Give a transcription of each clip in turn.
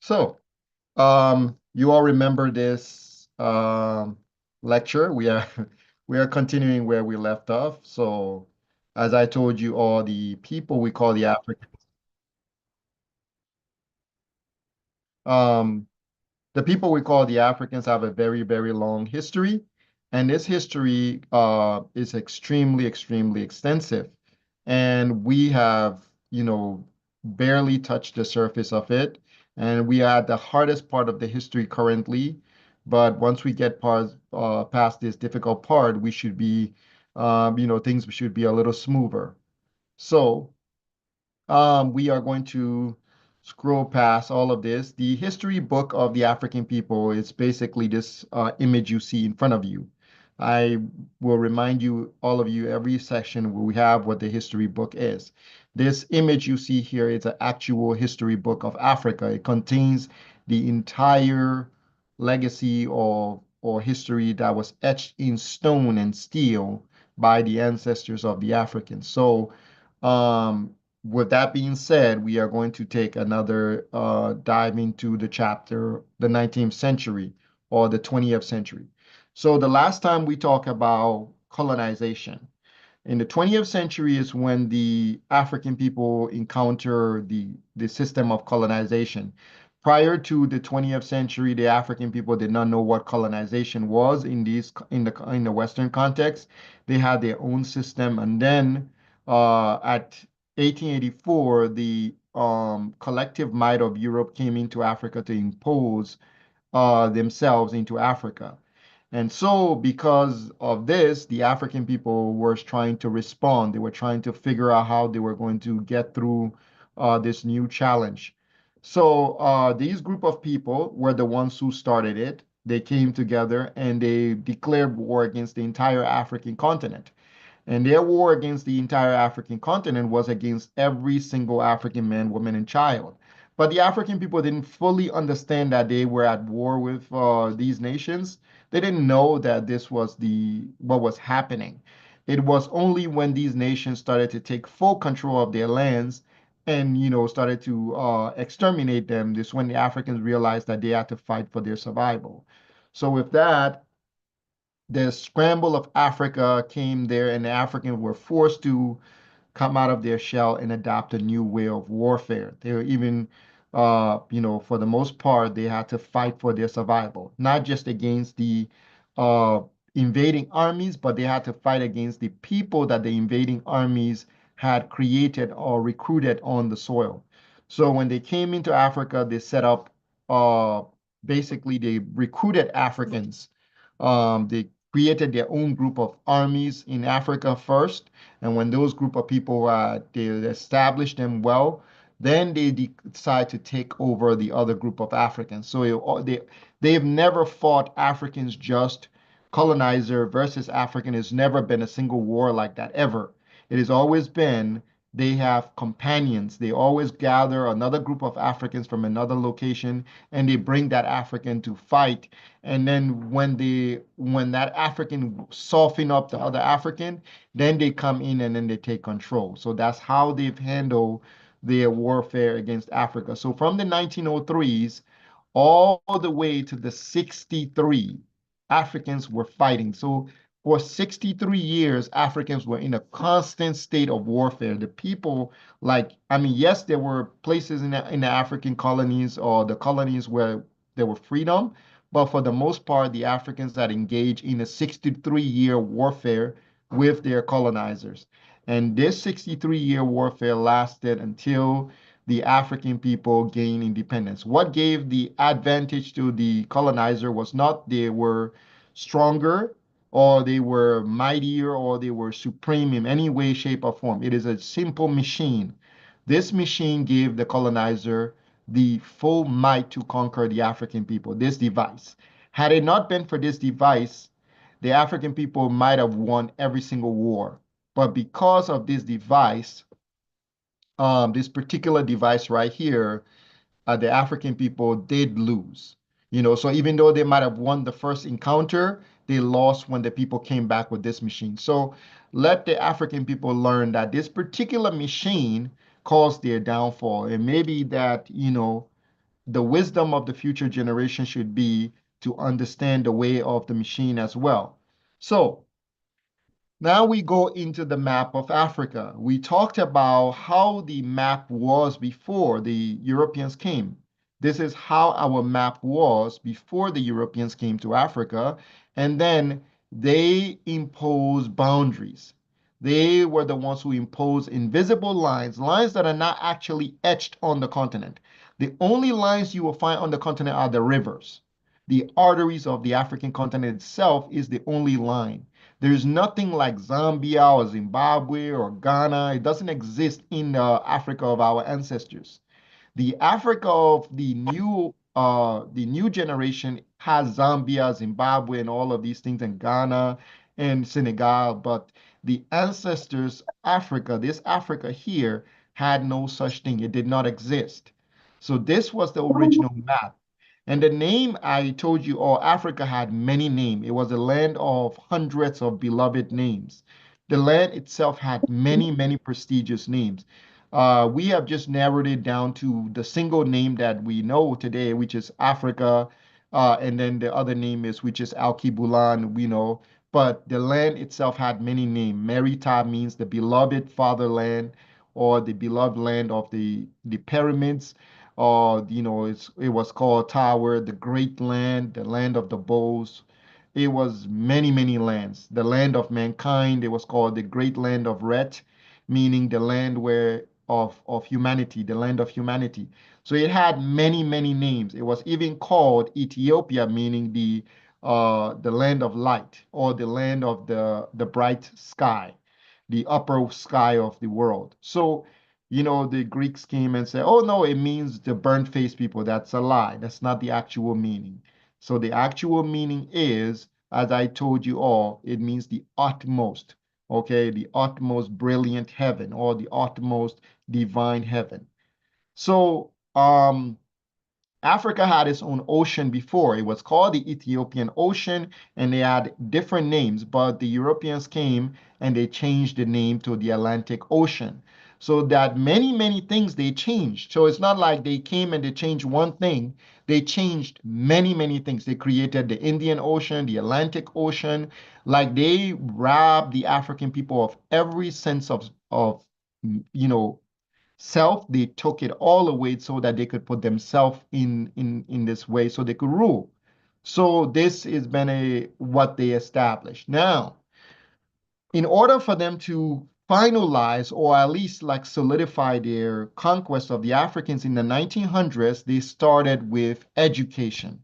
So, you all remember this lecture? We are we are continuing where we left off. So, as I told you, all the people we call the African, um, the people we call the Africans have a very, very long history, and this history is extremely, extremely extensive. And we have, barely touched the surface of it. And we are at the hardest part of the history currently. But once we get past this difficult part, we should be, things should be a little smoother. So, we are going to scroll past all of this. The history book of the African people is basically this image you see in front of you. I will remind you, all of you, every session where we have what the history book is. This image you see here is an actual history book of Africa. It contains the entire legacy or history that was etched in stone and steel by the ancestors of the Africans. So, um, with that being said, we are going to take another dive into the chapter, the 19th century or the 20th century. So the last time we talked about colonization, in the 20th century is when the African people encounter the system of colonization. Prior to the 20th century, the African people did not know what colonization was in the Western context. They had their own system, and then at 1884, the collective might of Europe came into Africa to impose themselves into Africa. And so, because of this, the African people were trying to respond. They were trying to figure out how they were going to get through this new challenge. So, these group of people were the ones who started it. They came together and they declared war against the entire African continent. And their war against the entire African continent was against every single African man, woman, and child. But the African people didn't fully understand that they were at war with these nations. They didn't know that this was what was happening. It was only when these nations started to take full control of their lands and started to exterminate them. This when the Africans realized that they had to fight for their survival. So with that, the scramble of Africa came there, and the Africans were forced to come out of their shell and adopt a new way of warfare. They were even, for the most part, they had to fight for their survival, not just against the uh, invading armies, but they had to fight against the people that the invading armies had created or recruited on the soil. So when they came into Africa, they set up, uh, basically, they recruited Africans. They created their own group of armies in Africa first, and when those group of people they establish them well, then they decide to take over the other group of Africans. So they've never fought Africans just. Colonizer versus African has never been a single war like that ever. It has always been they have companions. They always gather another group of Africans from another location and they bring that African to fight. And then when that African soften up the other African, then they come in and then they take control. So that's how they've handled their warfare against Africa. So from the 1903s all the way to the 63, Africans were fighting. So for 63 years, Africans were in a constant state of warfare. The people, I mean, yes, there were places in the African colonies or the colonies where there were freedom, but for the most part, the Africans that engaged in a 63-year warfare with their colonizers. And this 63-year warfare lasted until the African people gained independence. What gave the advantage to the colonizer was not they were stronger or they were mightier or they were supreme in any way, shape, or form. It is a simple machine. This machine gave the colonizer the full might to conquer the African people, this device. Had it not been for this device, the African people might have won every single war. But because of this device, this particular device right here, the African people did lose. So even though they might have won the first encounter, they lost when the people came back with this machine. So let the African people learn that this particular machine caused their downfall. And maybe that, the wisdom of the future generation should be to understand the way of the machine as well. So now we go into the map of Africa. We talked about how the map was before the Europeans came. This is how our map was before the Europeans came to Africa. And then they imposed boundaries. They were the ones who imposed invisible lines, lines that are not actually etched on the continent. The only lines you will find on the continent are the rivers. The arteries of the African continent itself is the only line. There's nothing like Zambia or Zimbabwe or Ghana. It doesn't exist in Africa of our ancestors. The Africa of the new generation has Zambia, Zimbabwe, and all of these things, and Ghana and Senegal. But the ancestors Africa, this Africa here, had no such thing. It did not exist. So this was the original map. And the name I told you, all Africa had many names. It was a land of hundreds of beloved names. The land itself had many, many prestigious names. We have just narrowed it down to the single name that we know today, which is Africa, and then the other name is which is Alkebulan, we know. But the land itself had many names. Merita means the beloved fatherland, or the beloved land of the pyramids. It was called Tower, the Great Land, the land of the bows. It was many, many lands. The land of mankind, it was called the Great Land of Ret, meaning the land where of humanity, the land of humanity. So it had many, many names. It was even called Ethiopia, meaning the land of light, or the land of the bright sky, the upper sky of the world. So, the Greeks came and said, oh no, it means the burnt faced people. That's a lie. That's not the actual meaning. So the actual meaning is, as I told you all, it means the utmost, okay, the utmost brilliant heaven, or the utmost divine heaven. So Africa had its own ocean before. It was called the Ethiopian Ocean, and they had different names, but the Europeans came and they changed the name to the Atlantic Ocean. So that many, many things they changed. So it's not like they came and they changed one thing. They changed many, many things. They created the Indian Ocean, the Atlantic Ocean. Like they robbed the African people of every sense of you know, self. They took it all away so that they could put themselves in this way so they could rule. So this has been what they established. Now, in order for them to finalize, or at least like solidify their conquest of the Africans in the 1900s, they started with education.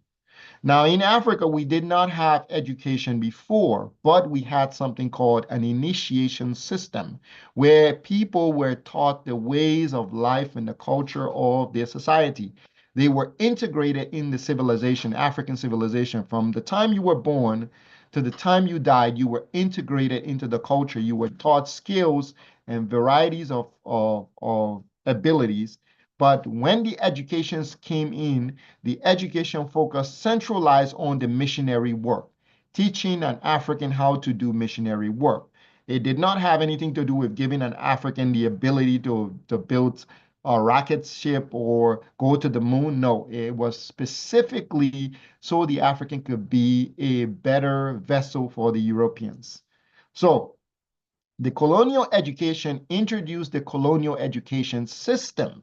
Now, in Africa, we did not have education before, but we had something called an initiation system where people were taught the ways of life and the culture of their society. They were integrated in the civilization, African civilization. From the time you were born to the time you died, you were integrated into the culture. You were taught skills and varieties of abilities. But when the educations came in, the education focus centralized on the missionary work, teaching an African how to do missionary work. It did not have anything to do with giving an African the ability to build a rocket ship or go to the moon. No, it was specifically so the African could be a better vessel for the Europeans. So the colonial education introduced the colonial education system.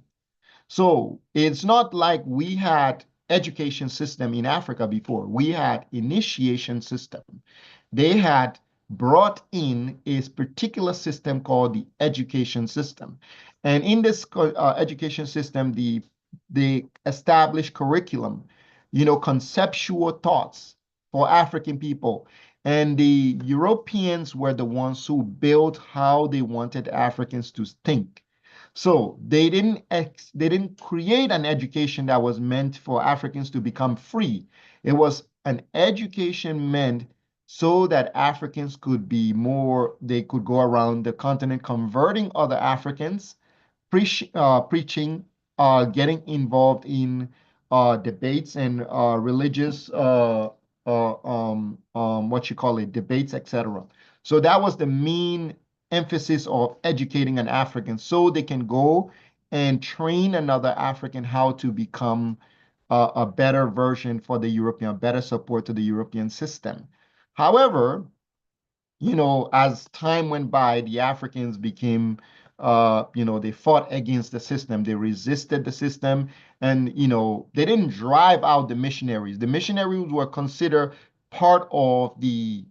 So it's not like we had education system in Africa before. We had initiation system. They had brought in a particular system called the education system. And in this education system, they established curriculum, conceptual thoughts for African people. And the Europeans were the ones who built how they wanted Africans to think. So they didn't create an education that was meant for Africans to become free. It was an education meant so that Africans could be more, they could go around the continent converting other Africans, preaching, getting involved in debates and religious, what you call it, debates, etc. So that was the main emphasis of educating an African so they can go and train another African how to become a better version for the European, better support to the European system. However, as time went by, the Africans became, they fought against the system. They resisted the system, and, they didn't drive out the missionaries. The missionaries were considered part of the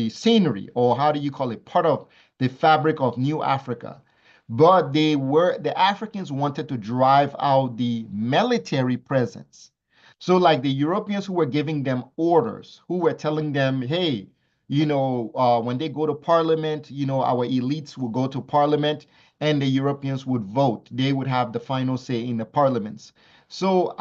scenery, or how do you call it, part of the fabric of New Africa. But the Africans wanted to drive out the military presence. So like the Europeans who were giving them orders, who were telling them, hey, when they go to parliament, our elites will go to parliament and the Europeans would vote. They would have the final say in the parliaments. So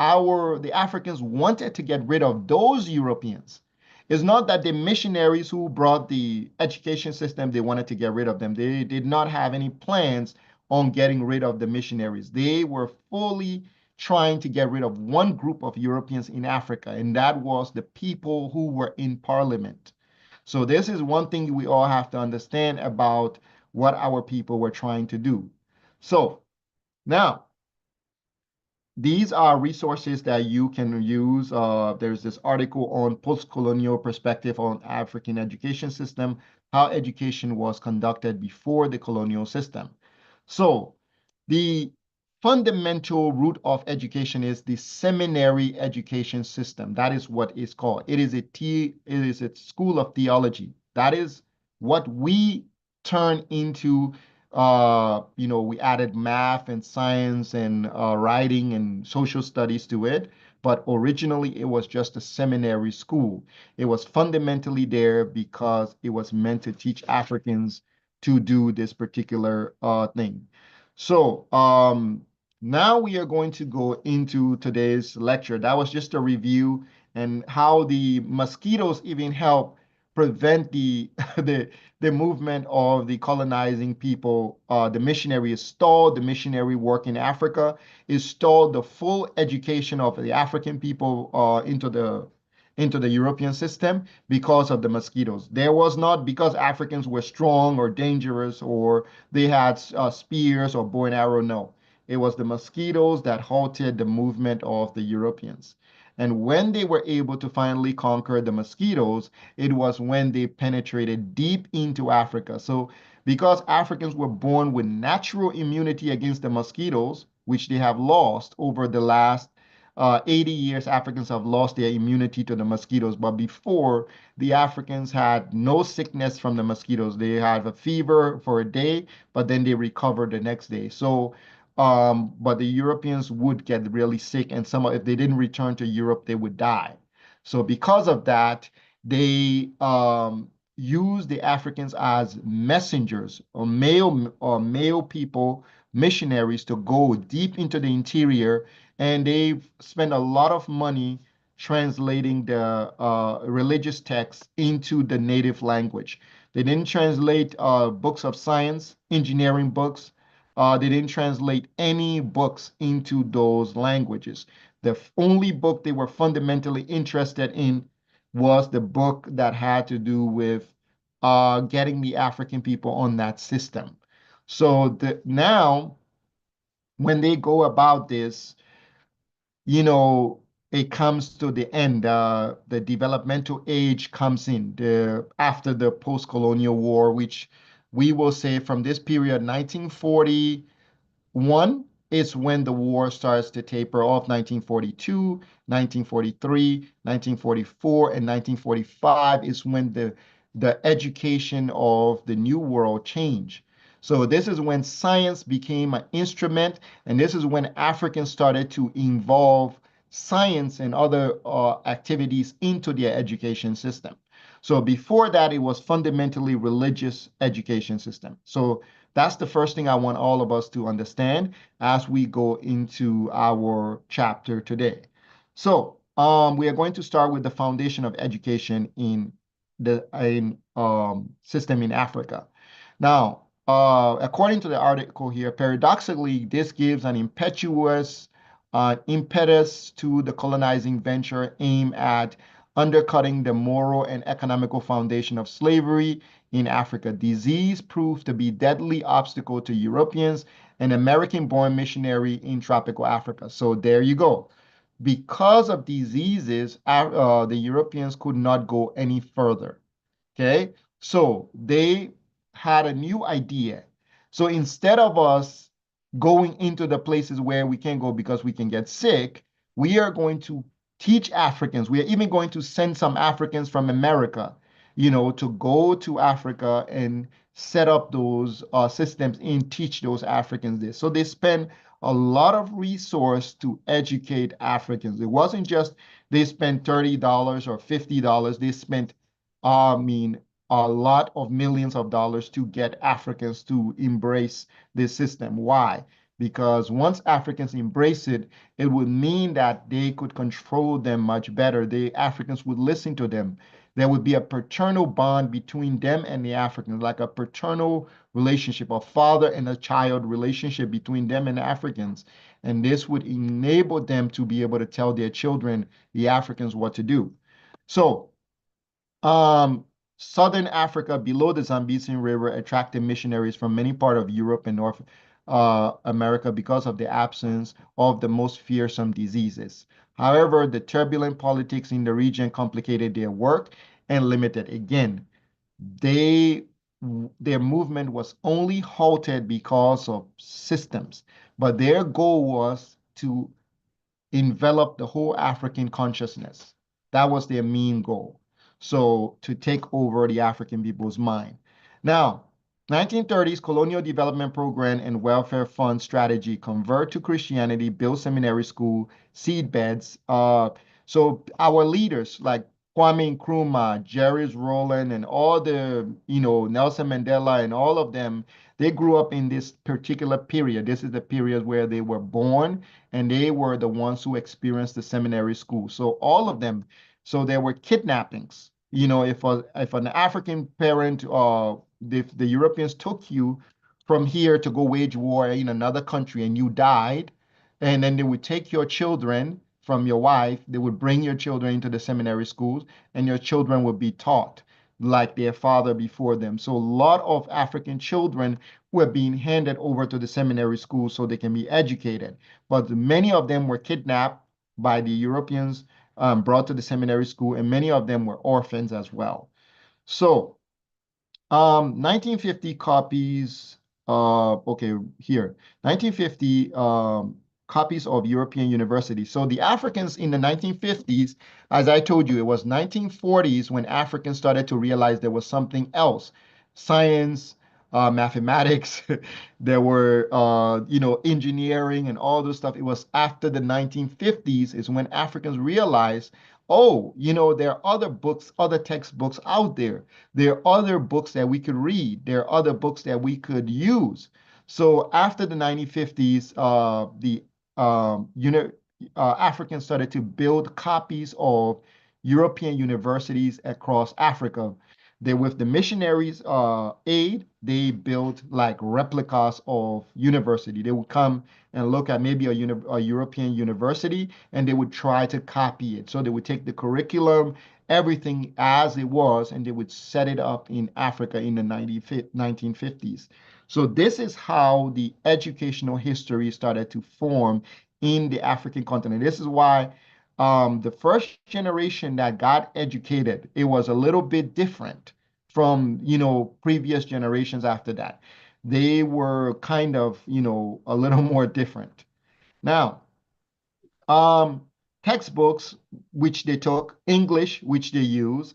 the Africans wanted to get rid of those Europeans. It's not that the missionaries who brought the education system, they wanted to get rid of them. They did not have any plans on getting rid of the missionaries. They were fully trying to get rid of one group of Europeans in Africa, and that was the people who were in parliament. So this is one thing we all have to understand about what our people were trying to do. So now, these are resources that you can use. There's this article on post-colonial perspective on African education system, how education was conducted before the colonial system. So the fundamental root of education is the seminary education system. That is what it's called. It is a school of theology. That is what we turn into. We added math and science and writing and social studies to it, but originally it was just a seminary school. It was fundamentally there because it was meant to teach Africans to do this particular thing. So now we are going to go into today's lecture. That was just a review and how the mosquitoes even help prevent the the movement of the colonizing people. The missionary is stalled. The missionary work in Africa is stalled. The full education of the African people into the European system because of the mosquitoes. There was not because Africans were strong or dangerous or they had spears or bow and arrow. No, it was the mosquitoes that halted the movement of the Europeans. And when they were able to finally conquer the mosquitoes, it was when they penetrated deep into Africa. So, because Africans were born with natural immunity against the mosquitoes, which they have lost over the last 80 years, Africans have lost their immunity to the mosquitoes. But before, the Africans had no sickness from the mosquitoes. They had a fever for a day, but then they recovered the next day. So, but the Europeans would get really sick, and if they didn't return to Europe, they would die. So because of that, they used the Africans as messengers or male people, missionaries to go deep into the interior, and they spent a lot of money translating the religious texts into the native language. They didn't translate books of science, engineering books. They didn't translate any books into those languages. The only book they were fundamentally interested in was the book that had to do with getting the African people on that system. So now, when they go about this, it comes to the end. The developmental age comes in after the post-colonial war, which we will say from this period, 1941 is when the war starts to taper off. 1942, 1943, 1944, and 1945 is when the education of the New World changed. So this is when science became an instrument, and this is when Africans started to involve science and other activities into their education system. So before that, it was fundamentally religious education system. So that's the first thing I want all of us to understand as we go into our chapter today. So we are going to start with the foundation of education in the system in Africa. Now, according to the article here, paradoxically, this gives an impetus to the colonizing venture aimed at undercutting the moral and economical foundation of slavery in Africa. Disease proved to be deadly obstacle to Europeans and American-born missionary in tropical Africa. So there you go. because of diseases, the Europeans could not go any further. Okay, so they had a new idea. So instead of us going into the places where we can go because we can get sick, we are going to teach Africans. We are even going to send some Africans from America, to go to Africa and set up those systems and teach those Africans this. So they spend a lot of resource to educate Africans. It wasn't just they spent $30 or $50. They spent, I mean, a lot of millions of dollars to get Africans to embrace this system. Why? Because once Africans embrace it, it would mean that they could control them much better. The Africans would listen to them. There would be a paternal bond between them and the Africans, like a paternal relationship, a father and a child relationship between them and the Africans. And this would enable them to be able to tell their children, the Africans, what to do. So, um, Southern Africa, below the Zambezi River, attracted missionaries from many parts of Europe and North America because of the absence of the most fearsome diseases. However, the turbulent politics in the region complicated their work and limited. Again, they their movement was only halted because of systems, but their goal was to envelop the whole African consciousness. That was their main goal. So to take over the African people's mind. Now, 1930s colonial development program and welfare fund strategy convert to Christianity, build seminary school, seed beds. So our leaders like Kwame Nkrumah, Jerry Rowland, and all the, Nelson Mandela and all of them, they grew up in this particular period. This is the period where they were born and they were the ones who experienced the seminary school. So all of them, so there were kidnappings. If an African parent, if the Europeans took you from here to go wage war in another country and you died, and then they would take your children from your wife, they would bring your children into the seminary schools, and your children would be taught like their father before them. So a lot of African children were being handed over to the seminary schools so they can be educated. But many of them were kidnapped by the Europeans, brought to the seminary school, and many of them were orphans as well. So 1950 copies, okay, here, 1950 copies of European universities. So the Africans in the 1950s, as I told you, it was 1940s when Africans started to realize there was something else. Science, mathematics, there were, engineering and all those stuff. It was after the 1950s is when Africans realized, oh, there are other books, other textbooks out there. There are other books that we could read. There are other books that we could use. So after the 1950s, Africans started to build copies of European universities across Africa. They, with the missionaries' aid, they built like replicas of university. They would come and look at maybe a European university and they would try to copy it. So they would take the curriculum, everything as it was, and they would set it up in Africa in the 1950s. So this is how the educational history started to form in the African continent. This is why the first generation that got educated, it was a little bit different from, previous generations after that. They were kind of, a little more different. Now, um, textbooks, which they took, English, which they use,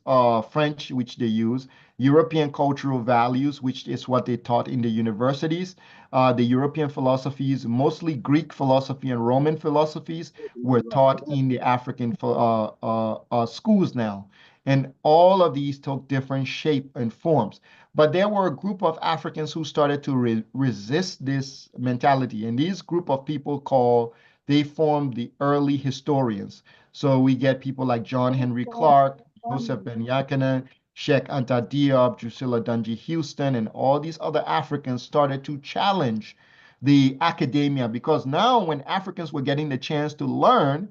French, which they use, European cultural values, which is what they taught in the universities. The European philosophies, mostly Greek philosophy and Roman philosophies, were taught in the African schools now. And all of these took different shape and forms. But there were a group of Africans who started to resist this mentality. And these group of people they formed the early historians. So we get people like John Henry Clark, Joseph Ben Jacquin, Sheikh Anta Diop, Drusilla Dunjee Houston, and all these other Africans started to challenge the academia because now when Africans were getting the chance to learn,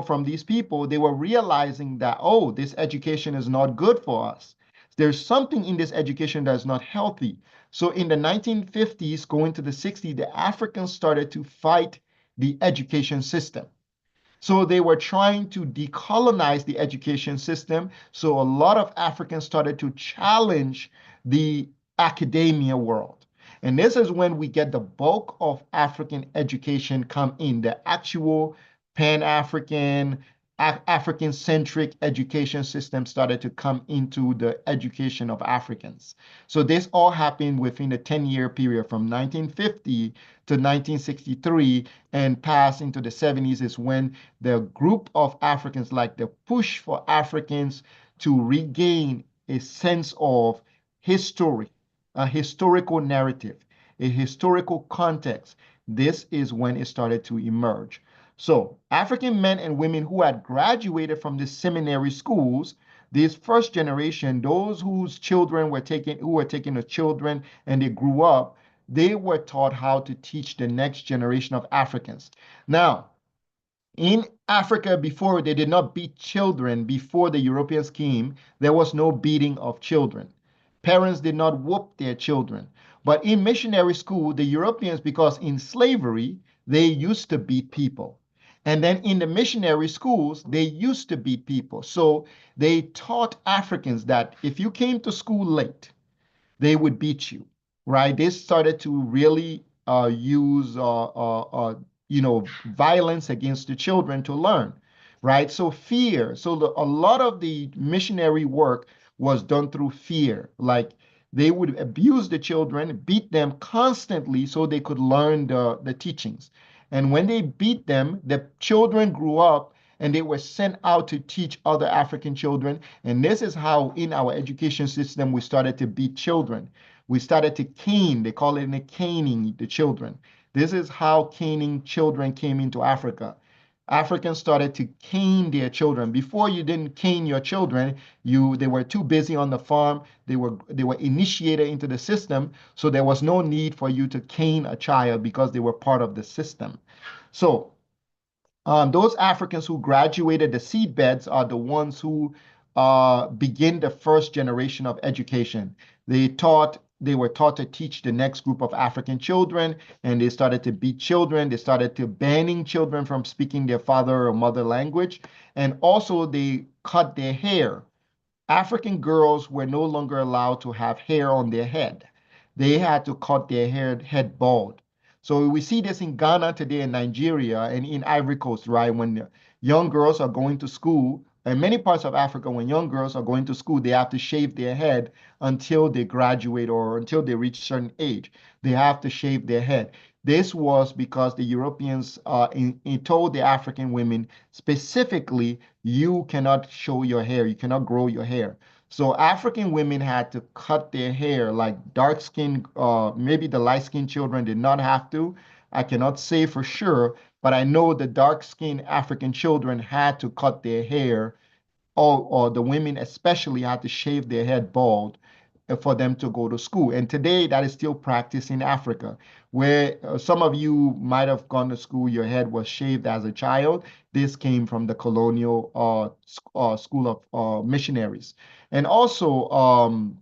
from these people, they were realizing that, oh, this education is not good for us. There's something in this education that's not healthy. So in the 1950s, going to the 60s, the Africans started to fight the education system. So they were trying to decolonize the education system. So a lot of Africans started to challenge the academia world. And this is when we get the bulk of African education come in, the actual Pan-African, African-centric education system started to come into the education of Africans. So this all happened within a 10-year period from 1950 to 1963 and passed into the 70s is when the group of Africans, like the push for Africans to regain a sense of history, a historical narrative, a historical context. This is when it started to emerge. So, African men and women who had graduated from the seminary schools, this first generation, those whose children were taken, who were taking the children and they grew up, they were taught how to teach the next generation of Africans. Now, in Africa before, they did not beat children before the Europeans came. There was no beating of children. Parents did not whoop their children. But in missionary school, the Europeans, because in slavery, they used to beat people. And then in the missionary schools, they used to beat people. So they taught Africans that if you came to school late, they would beat you, right? They started to really use, violence against the children to learn, right? So fear. So a lot of the missionary work was done through fear. Like they would abuse the children, beat them constantly so they could learn the teachings. And when they beat them, the children grew up and they were sent out to teach other African children. And this is how, in our education system, we started to beat children. We started to cane, they call it caning the children. This is how caning children came into Africa. Africans started to cane their children. Before you didn't cane your children, they were too busy on the farm. They were initiated into the system, so there was no need for you to cane a child because they were part of the system. So those Africans who graduated the seedbeds are the ones who begin the first generation of education. They were taught to teach the next group of African children, and they started to beat children. They started to banning children from speaking their father or mother language, and also they cut their hair. African girls were no longer allowed to have hair on their head. They had to cut their head bald. So we see this in Ghana today, in Nigeria, and in Ivory Coast, right? When young girls are going to school, in many parts of Africa, when young girls are going to school, they have to shave their head until they graduate or until they reach a certain age. They have to shave their head. This was because the Europeans told the African women specifically, you cannot show your hair, you cannot grow your hair. So African women had to cut their hair, like dark skin, maybe the light skinned children did not have to. I cannot say for sure, but I know the dark skinned African children had to cut their hair, or the women especially had to shave their head bald for them to go to school. And today that is still practiced in Africa, where some of you might have gone to school, your head was shaved as a child. This came from the colonial school of missionaries. And also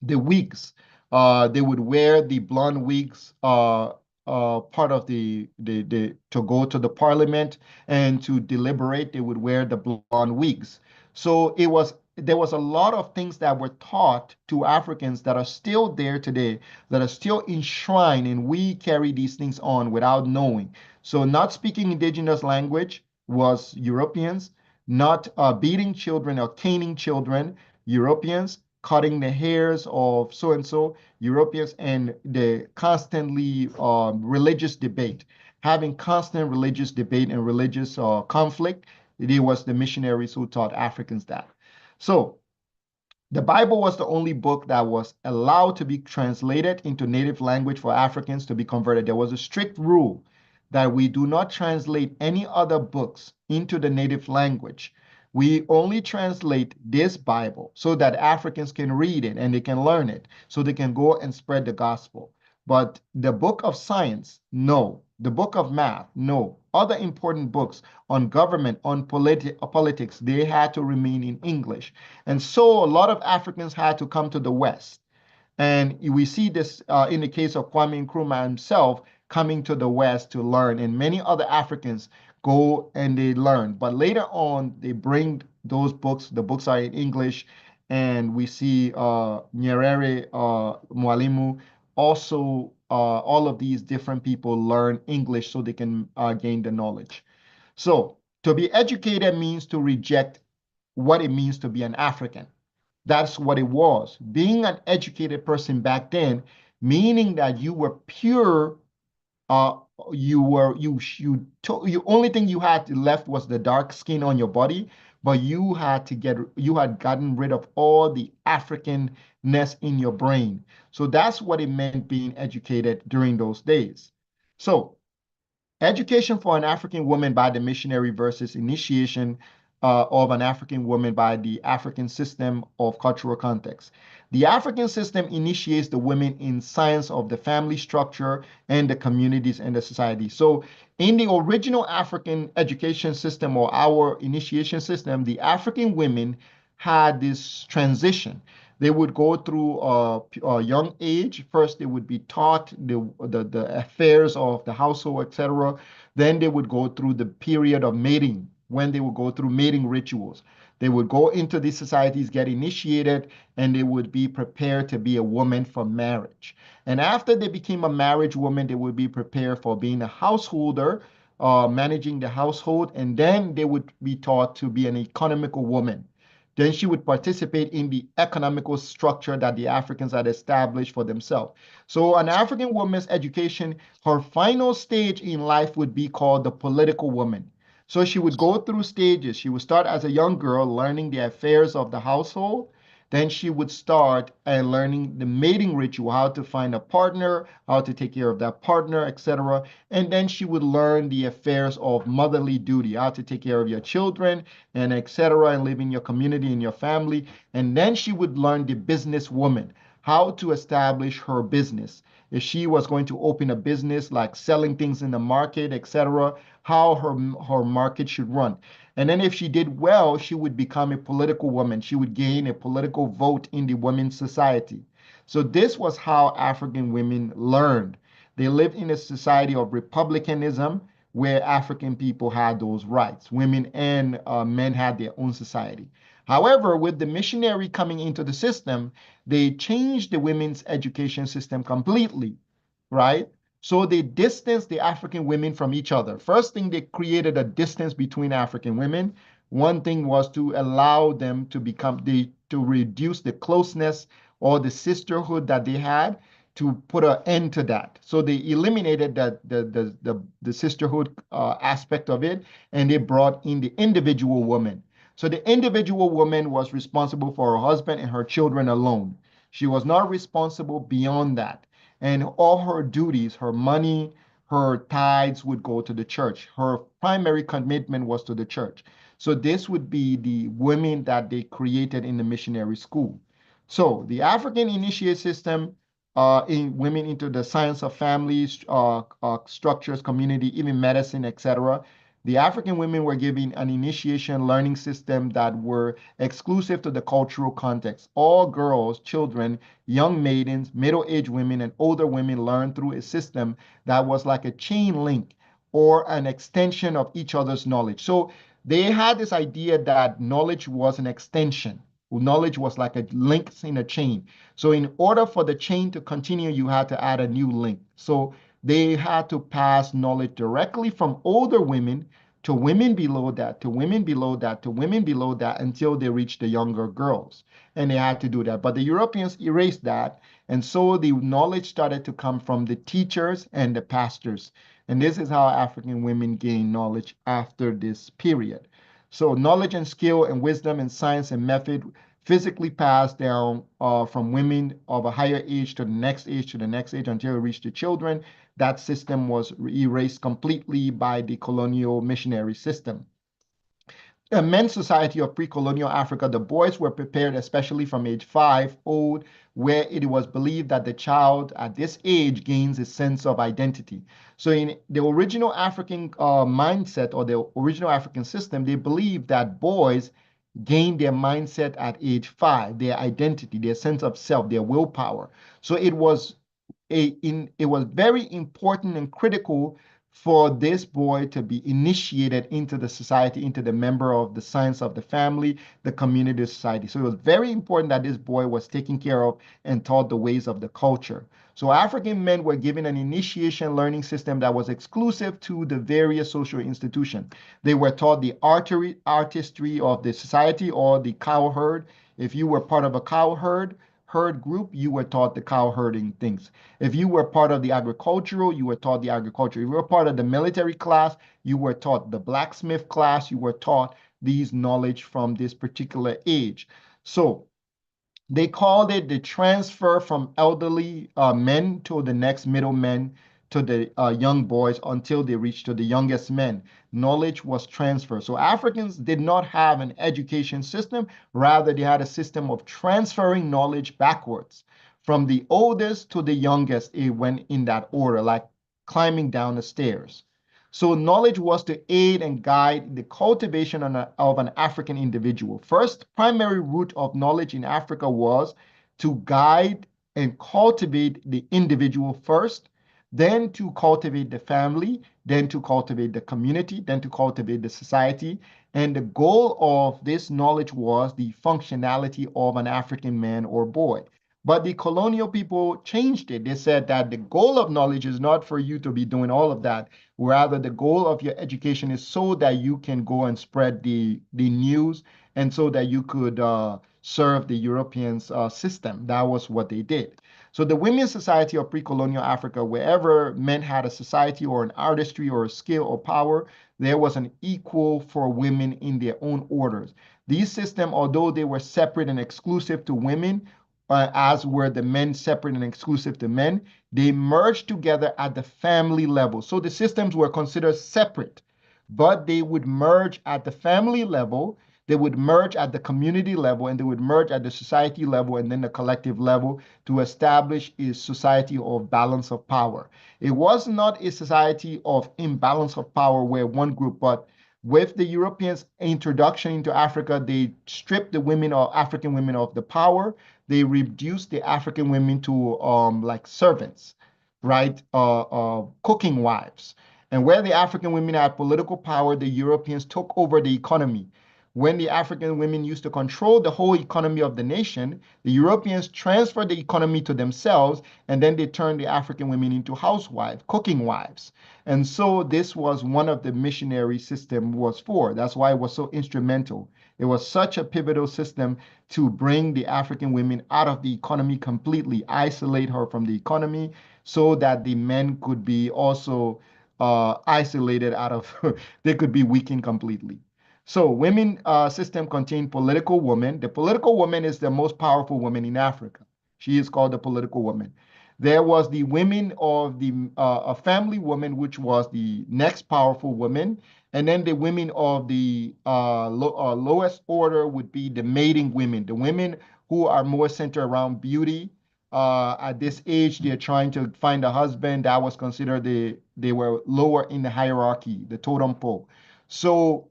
the wigs. They would wear the blonde wigs, part of the to go to the parliament and to deliberate. They would wear the blonde wigs. So there was a lot of things that were taught to Africans that are still there today, that are still enshrined, and we carry these things on without knowing. So not speaking indigenous language was Europeans, not beating children or caning children, Europeans, cutting the hairs of so and so, Europeans, and the constantly religious debate, having constant religious debate and religious conflict. It was the missionaries who taught Africans that. So the Bible was the only book that was allowed to be translated into native language for Africans to be converted. There was a strict rule that we do not translate any other books into the native language. We only translate this Bible so that Africans can read it and they can learn it, so they can go and spread the gospel. But the book of science, no. The book of math, no. Other important books on government, on politics, they had to remain in English. And so a lot of Africans had to come to the West. And we see this in the case of Kwame Nkrumah himself coming to the West to learn, and many other Africans go and they learn. But later on, they bring those books. The books are in English, and we see Nyerere, Mwalimu, also all of these different people learn English so they can gain the knowledge. So to be educated means to reject what it means to be an African. That's what it was. Being an educated person back then, meaning that you were pure, uh, you only thing you had left was the dark skin on your body, but you had gotten rid of all the Africanness in your brain. So that's what it meant being educated during those days. So education for an African woman by the missionary versus initiation of an African woman by the African system of cultural context. The African system initiates the women in science of the family structure and the communities and the society. So, in the original African education system or our initiation system, the African women had this transition. They would go through a young age. First, they would be taught the affairs of the household, etc. Then they would go through the period of mating, when they would go through mating rituals. They would go into these societies, get initiated, and they would be prepared to be a woman for marriage. And after they became a marriage woman, they would be prepared for being a householder, managing the household, and then they would be taught to be an economical woman. Then she would participate in the economical structure that the Africans had established for themselves. So, an African woman's education, her final stage in life would be called the political woman. So, she would go through stages. She would start as a young girl learning the affairs of the household. Then she would start learning the mating ritual, how to find a partner, how to take care of that partner, etc. And then she would learn the affairs of motherly duty, how to take care of your children, and etc., and live in your community and your family. And then she would learn the businesswoman, how to establish her business. If she was going to open a business like selling things in the market, etc., how her market should run. And then if she did well, she would become a political woman. She would gain a political vote in the women's society. So this was how African women learned. They lived in a society of republicanism where African people had those rights. Women and men had their own society. However, with the missionary coming into the system, they changed the women's education system completely, right? So they distanced the African women from each other. First thing, they created a distance between African women. One thing was to allow them to to reduce the closeness or the sisterhood that they had, to put an end to that. So they eliminated the sisterhood aspect of it, and they brought in the individual woman. So the individual woman was responsible for her husband and her children alone. She was not responsible beyond that. And all her duties, her money, her tithes would go to the church. Her primary commitment was to the church. So this would be the women that they created in the missionary school. So the African initiate system in women into the science of families, structures, community, even medicine, etc. The African women were given an initiation learning system that were exclusive to the cultural context. All girls, children, young maidens, middle-aged women, and older women learned through a system that was like a chain link or an extension of each other's knowledge. So they had this idea that knowledge was an extension. Knowledge was like a link in a chain. So in order for the chain to continue, you had to add a new link. So they had to pass knowledge directly from older women to women below that, to women below that, to women below that, until they reached the younger girls. And they had to do that. But the Europeans erased that. And so the knowledge started to come from the teachers and the pastors. And this is how African women gained knowledge after this period. So knowledge and skill and wisdom and science and method physically passed down from women of a higher age to the next age to the next age until it reached the children. That system was erased completely by the colonial missionary system. A men's society of pre-colonial Africa, the boys were prepared, especially from age 5 old, where it was believed that the child at this age gains a sense of identity. So in the original African mindset, or the original African system, they believed that boys gain their mindset at age 5, their identity, their sense of self, their willpower. So it was very important and critical for this boy to be initiated into the society, into the member of the science of the family, the community, society. So it was very important that this boy was taken care of and taught the ways of the culture. So African men were given an initiation learning system that was exclusive to the various social institutions. They were taught the artistry of the society or the cow herd. If you were part of a cow herd group, you were taught the cow herding things. If you were part of the agricultural, you were taught the agriculture. If you were part of the military class, you were taught the blacksmith class. You were taught these knowledge from this particular age. So they called it the transfer from elderly men to the next middlemen to the young boys until they reached to the youngest men. Knowledge was transferred. So Africans did not have an education system. Rather, they had a system of transferring knowledge backwards from the oldest to the youngest. It went in that order, like climbing down the stairs. So knowledge was to aid and guide the cultivation of an African individual. First primary root of knowledge in Africa was to guide and cultivate the individual first, then to cultivate the family, then to cultivate the community, then to cultivate the society. And the goal of this knowledge was the functionality of an African man or boy. But the colonial people changed it. They said that the goal of knowledge is not for you to be doing all of that. Rather, the goal of your education is so that you can go and spread the news and so that you could serve the Europeans' system. That was what they did. So the Women's Society of pre-colonial Africa, wherever men had a society or an artistry or a skill or power, there was an equal for women in their own orders. These systems, although they were separate and exclusive to women, as were the men separate and exclusive to men, they merged together at the family level. So the systems were considered separate, but they would merge at the family level, they would merge at the community level, and they would merge at the society level and then the collective level to establish a society of balance of power. It was not a society of imbalance of power where one group, but with the Europeans' introduction into Africa, they stripped the women or African women of the power. They reduced the African women to like servants, right? Cooking wives. And where the African women had political power, the Europeans took over the economy. When the African women used to control the whole economy of the nation, the Europeans transferred the economy to themselves, and then they turned the African women into housewives, cooking wives. And so this was one of the missionary system was for. That's why it was so instrumental. It was such a pivotal system to bring the African women out of the economy completely, isolate her from the economy so that the men could be also isolated out of, they could be weakened completely. So women system contain political woman. The political woman is the most powerful woman in Africa. She is called the political woman. There was the women of the a family woman, which was the next powerful woman. And then the women of the lowest order would be the mating women, the women who are more centered around beauty. At this age, they're trying to find a husband. That was considered they were lower in the hierarchy, the totem pole. So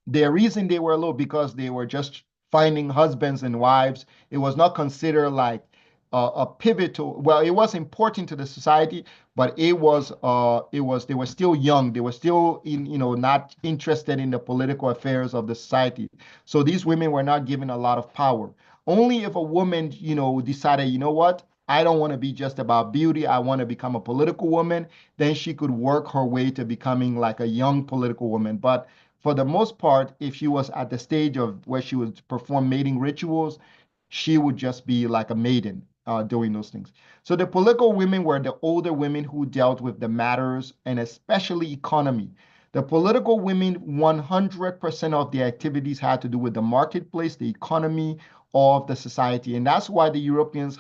the reason they were low because they were just finding husbands and wives. It was not considered like a pivotal. Well, it was important to the society, but it was they were still young. They were still in not interested in the political affairs of the society. So these women were not given a lot of power. Only if a woman decided, what, I don't want to be just about beauty. I want to become a political woman. Then she could work her way to becoming like a young political woman. But for the most part, if she was at the stage of where she would perform mating rituals, she would just be like a maiden doing those things. So the political women were the older women who dealt with the matters and especially economy. The political women, 100% of their activities had to do with the marketplace, the economy of the society. And that's why the Europeans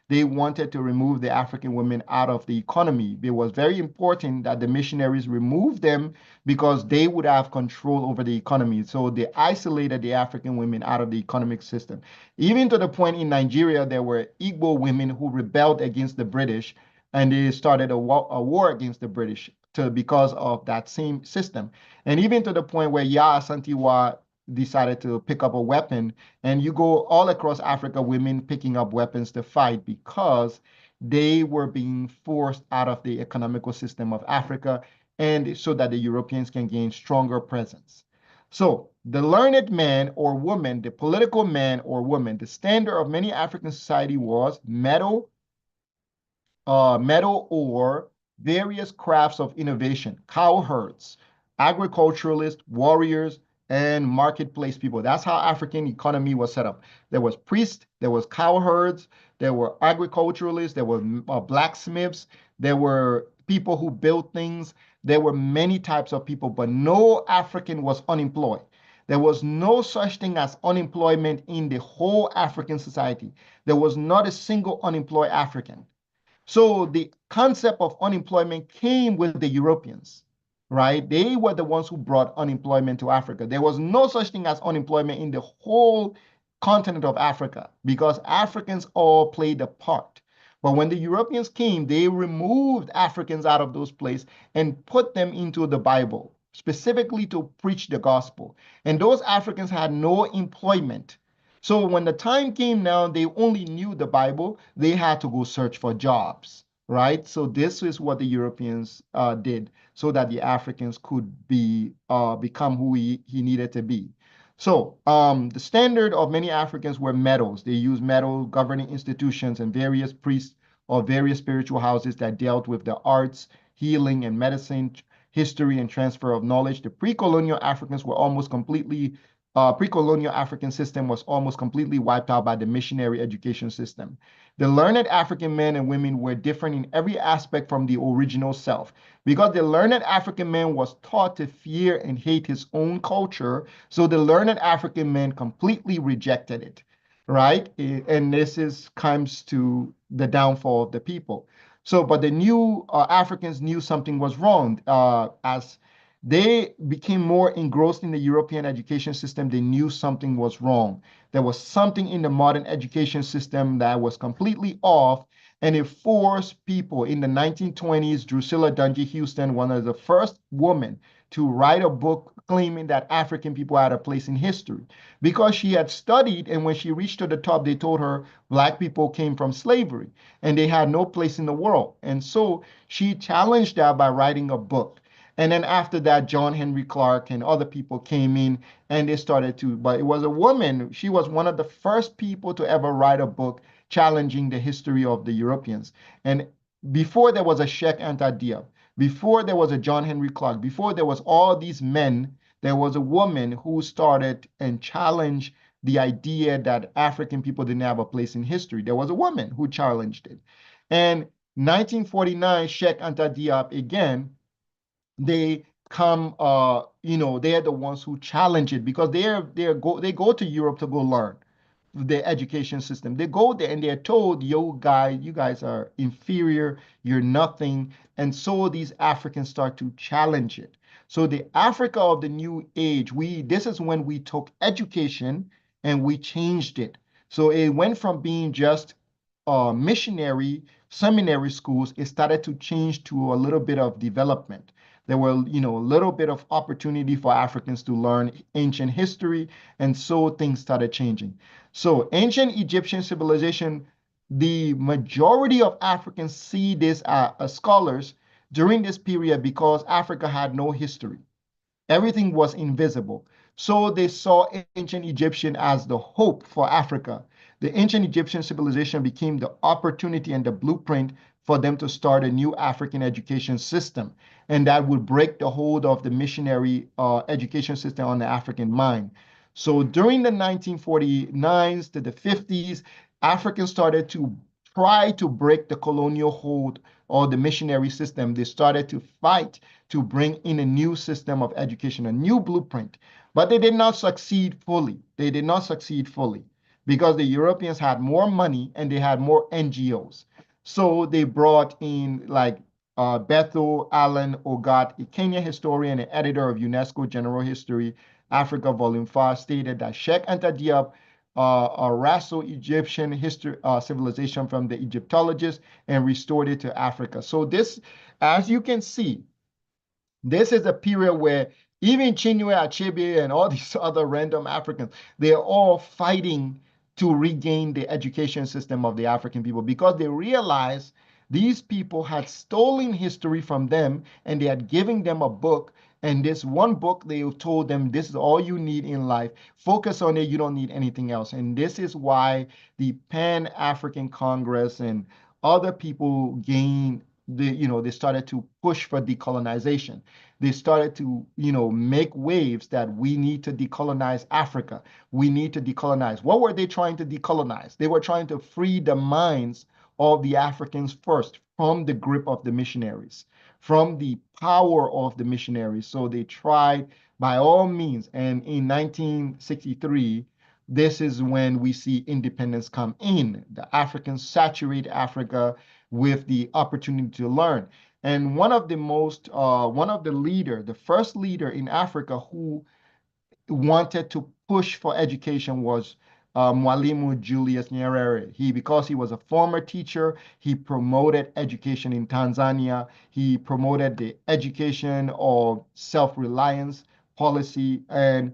they wanted to remove the African women out of the economy. It was very important that the missionaries remove them because they would have control over the economy. So they isolated the African women out of the economic system. Even to the point in Nigeria, there were Igbo women who rebelled against the British and they started a war against the British because of that same system. And even to the point where Yaa Asantewaa decided to pick up a weapon, and you go all across Africa, women picking up weapons to fight because they were being forced out of the economical system of Africa, and so that the Europeans can gain stronger presence. So the learned man or woman, the political man or woman, the standard of many African society was metal or various crafts of innovation, cowherds, agriculturalists, warriors, and marketplace people. That's how African economy was set up. There was priests, there was cowherds, there were agriculturalists, there were blacksmiths, there were people who built things. There were many types of people, but no African was unemployed. There was no such thing as unemployment in the whole African society. There was not a single unemployed African. So the concept of unemployment came with the Europeans, right? They were the ones who brought unemployment to Africa. There was no such thing as unemployment in the whole continent of Africa because Africans all played a part. But when the Europeans came, they removed Africans out of those places and put them into the Bible, specifically to preach the gospel. And those Africans had no employment. So when the time came now, they only knew the Bible. They had to go search for jobs, right? So this is what the Europeans did, so that the Africans could become who he needed to be. So the standard of many Africans were metals. They used metal governing institutions and various priests or various spiritual houses that dealt with the arts, healing, and medicine, history, and transfer of knowledge. The pre-colonial Africans were almost completely pre-colonial African system was almost completely wiped out by the missionary education system. The learned African men and women were different in every aspect from the original self, because the learned African man was taught to fear and hate his own culture, so the learned African man completely rejected it, right? And comes to the downfall of the people. So, but the new Africans knew something was wrong as they became more engrossed in the European education system. They knew something was wrong. There was something in the modern education system that was completely off, and it forced people in the 1920s. Drusilla Dunjee Houston, one of the first women to write a book claiming that African people had a place in history, because she had studied, and when she reached to the top, they told her Black people came from slavery and they had no place in the world. And so she challenged that by writing a book. And then after that, John Henry Clark and other people came in and they started to, but it was a woman. She was one of the first people to ever write a book challenging the history of the Europeans. And before there was a Cheikh Anta Diop, before there was a John Henry Clark, before there was all these men, there was a woman who started and challenged the idea that African people didn't have a place in history. There was a woman who challenged it. And 1949, Cheikh Anta Diop again, they come they're the ones who challenge it, because they go to Europe to go learn the education system. They go there and they're told, you guys are inferior, you're nothing. And so these Africans start to challenge it. So the Africa of the new age, this is when we took education and we changed it. So it went from being just missionary seminary schools. It started to change to a little bit of development. There were, a little bit of opportunity for Africans to learn ancient history, and so things started changing. So ancient Egyptian civilization, the majority of Africans see this as scholars during this period because Africa had no history. Everything was invisible. So they saw ancient Egyptian as the hope for Africa. The ancient Egyptian civilization became the opportunity and the blueprint for them to start a new African education system. And that would break the hold of the missionary education system on the African mind. So during the 1949s to the 50s, Africans started to try to break the colonial hold or the missionary system. They started to fight to bring in a new system of education, a new blueprint. But they did not succeed fully. They did not succeed fully because the Europeans had more money and they had more NGOs. So they brought in like Bethel Allen Ogat, a Kenyan historian and editor of UNESCO General History, Africa Volume 5, stated that Cheikh Anta Diop, a Rasso-Egyptian history civilization from the Egyptologists, and restored it to Africa. So this, as you can see, this is a period where even Chinua Achebe and all these other random Africans, they're all fighting to regain the education system of the African people because they realized these people had stolen history from them and they had given them a book. And this one book, they told them, this is all you need in life. Focus on it. You don't need anything else. And this is why the Pan African Congress and other people gained they started to push for decolonization. They started to, make waves that we need to decolonize Africa. We need to decolonize. What were they trying to decolonize? They were trying to free the minds of the Africans first from the grip of the missionaries, from the power of the missionaries. So they tried by all means. And in 1963, this is when we see independence come in. The Africans saturate Africa with the opportunity to learn. And one of the leader, the first leader in Africa who wanted to push for education was Mwalimu Julius Nyerere. Because he was a former teacher, he promoted education in Tanzania. He promoted the education of self-reliance policy, and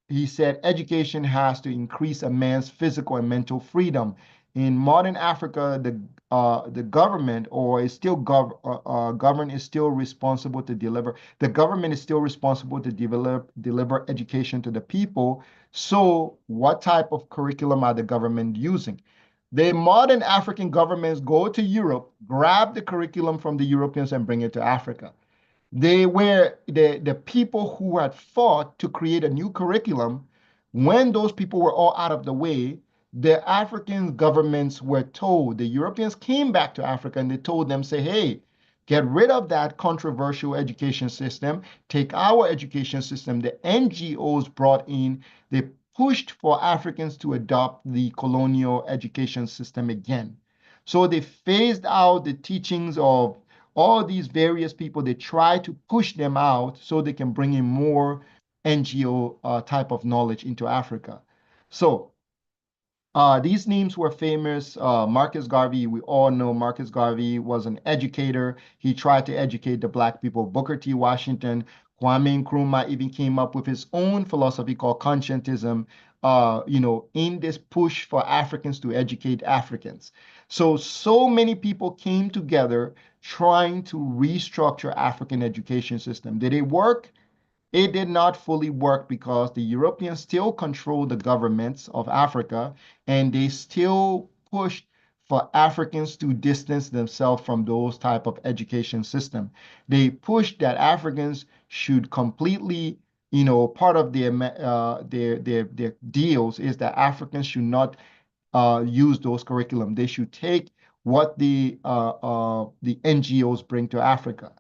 he said education has to increase a man's physical and mental freedom. In modern Africa, the government or is still government is still responsible to deliver. The government is still responsible to deliver education to the people. So, what type of curriculum are the government using? The modern African governments go to Europe, grab the curriculum from the Europeans, and bring it to Africa. They were the people who had fought to create a new curriculum. When those people were all out of the way, the African governments were told, the Europeans came back to Africa and they told them, say, hey, get rid of that controversial education system, take our education system. The NGOs brought in, they pushed for Africans to adopt the colonial education system again. So they phased out the teachings of all these various people. They try to push them out so they can bring in more NGO type of knowledge into Africa. So these names were famous. Marcus Garvey, we all know Marcus Garvey was an educator. He tried to educate the Black people. Booker T. Washington, Kwame Nkrumah even came up with his own philosophy called conscientism, in this push for Africans to educate Africans. So many people came together trying to restructure African education system. Did it work? It did not fully work because the Europeans still controlled the governments of Africa and they still pushed for Africans to distance themselves from those type of education system. They pushed that Africans should completely, part of their deals is that Africans should not use those curriculum. They should take what the NGOs bring to Africa.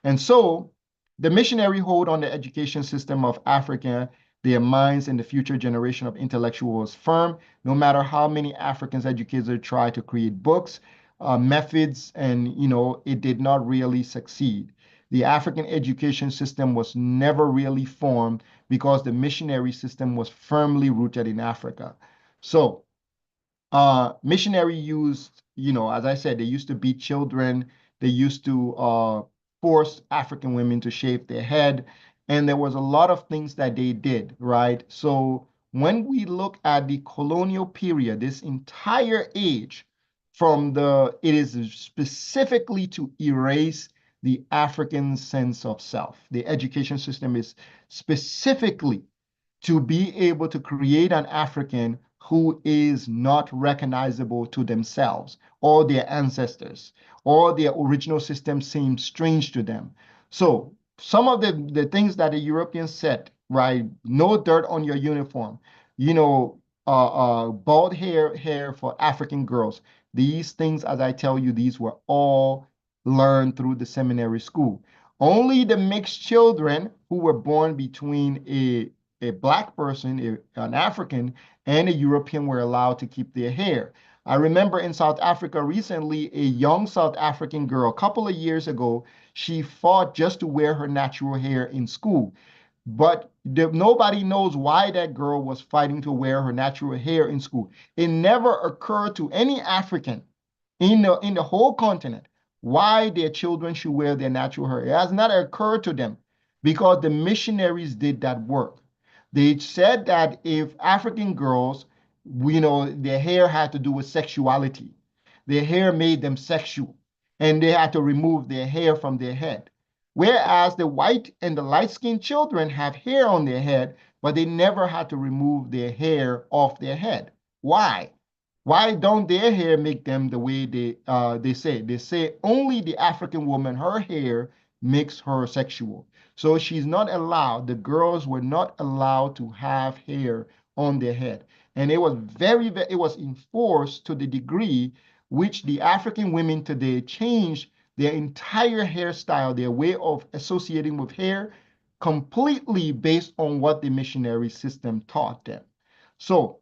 And so the missionary hold on the education system of Africa, their minds and the future generation of intellectuals firm, no matter how many Africans educators try to create books, methods, and it did not really succeed. The African education system was never really formed because the missionary system was firmly rooted in Africa. So missionary used, as I said, they used to beat children. They used to force African women to shave their head. And there was a lot of things that they did, right? So when we look at the colonial period, this entire age it is specifically to erase the African sense of self. The education system is specifically to be able to create an African who is not recognizable to themselves or their ancestors, or their original system seems strange to them. So some of the things that the Europeans said, right? No dirt on your uniform, bald hair for African girls. These things, as I tell you, these were all learned through the seminary school. Only the mixed children who were born between a Black person, an African, and a European were allowed to keep their hair. I remember in South Africa recently, a young South African girl, a couple of years ago, she fought just to wear her natural hair in school. But nobody knows why that girl was fighting to wear her natural hair in school. It never occurred to any African in the whole continent why their children should wear their natural hair. It has not occurred to them because the missionaries did that work. They said that if African girls their hair had to do with sexuality. Their hair made them sexual, and they had to remove their hair from their head. Whereas the white and the light-skinned children have hair on their head, but they never had to remove their hair off their head. Why? Why don't their hair make them the way they say? They say only the African woman, her hair makes her sexual. So she's not allowed, the girls were not allowed to have hair on their head. And it was it was enforced to the degree which the African women today changed their entire hairstyle, their way of associating with hair, completely based on what the missionary system taught them. So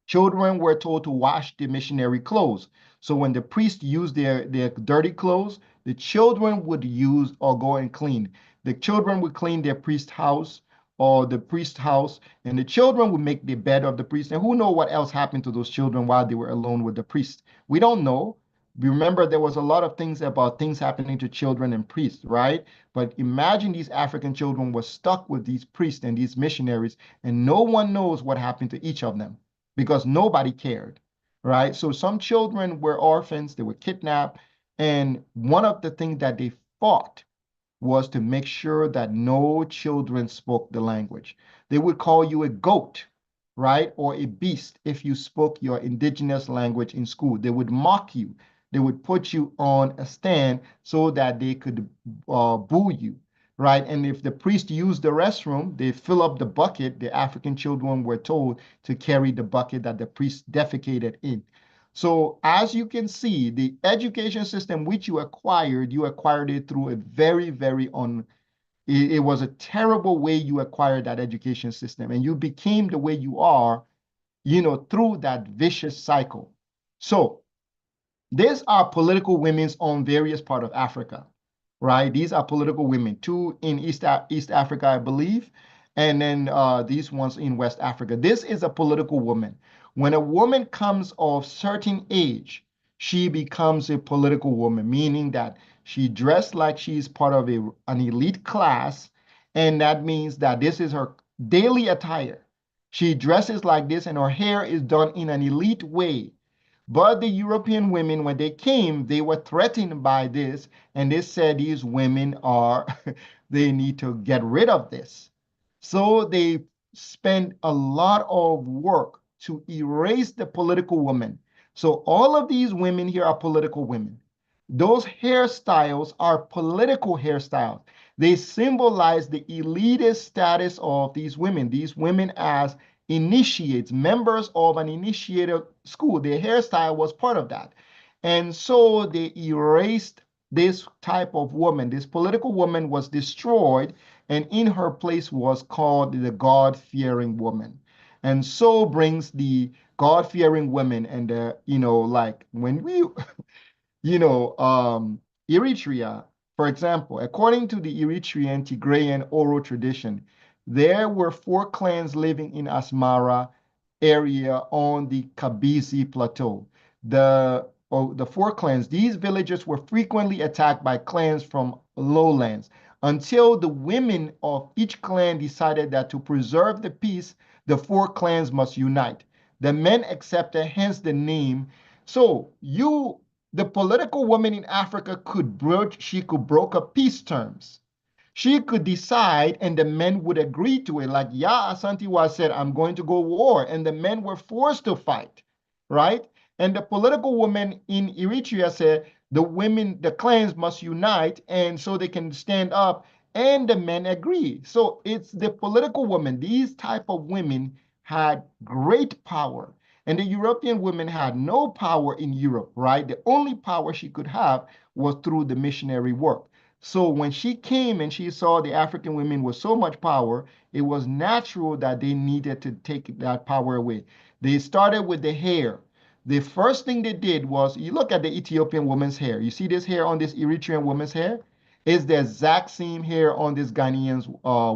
children were told to wash the missionary clothes. So when the priest used their dirty clothes, the children would use or go and clean. The children would clean their priest house or the priest house, and the children would make the bed of the priest. And who know what else happened to those children while they were alone with the priest? We don't know. Remember, there was a lot of things about things happening to children and priests, right? But imagine these African children were stuck with these priests and these missionaries, and no one knows what happened to each of them because nobody cared, right? So some children were orphans, they were kidnapped, and one of the things that they fought was to make sure that no children spoke the language. They would call you a goat, right? Or a beast if you spoke your indigenous language in school. They would mock you. They would put you on a stand so that they could boo you, right? And if the priest used the restroom, they fill up the bucket. The African children were told to carry the bucket that the priest defecated in. So as you can see, the education system which you acquired it through a very, very it was a terrible way you acquired that education system. And you became the way you are, through that vicious cycle. So these are political women's on various part of Africa, right? These are political women, two in East Africa, I believe, and then these ones in West Africa. This is a political woman. When a woman comes of certain age, she becomes a political woman, meaning that she dressed like she's part of an elite class, and that means that this is her daily attire. She dresses like this, and her hair is done in an elite way. But the European women, when they came, they were threatened by this, and they said these women are, they need to get rid of this. So they spent a lot of work to erase the political woman. So all of these women here are political women. Those hairstyles are political hairstyles. They symbolize the elitist status of these women as initiates, members of an initiated school. Their hairstyle was part of that. And so they erased this type of woman. This political woman was destroyed, and in her place was called the God-fearing woman. And so brings the God-fearing women and like when we Eritrea, for example, according to the Eritrean Tigrayan oral tradition, there were 4 clans living in Asmara area on the Kabizi Plateau. The 4 clans, these villages were frequently attacked by clans from lowlands until the women of each clan decided that to preserve the peace, the 4 clans must unite. The men accepted, hence the name. So the political woman in Africa she could broker peace terms. She could decide and the men would agree to it. Like Yaa Asantewaa said, I'm going to go war. And the men were forced to fight, right? And the political woman in Eritrea said, the clans must unite and so they can stand up. And the men agree. So it's the political women. These type of women had great power. And the European women had no power in Europe, right? The only power she could have was through the missionary work. So when she came and she saw the African women with so much power, it was natural that they needed to take that power away. They started with the hair. The first thing they did was, you look at the Ethiopian woman's hair. You see this hair on this Eritrean woman's hair? It's the exact same hair on this Ghanaian's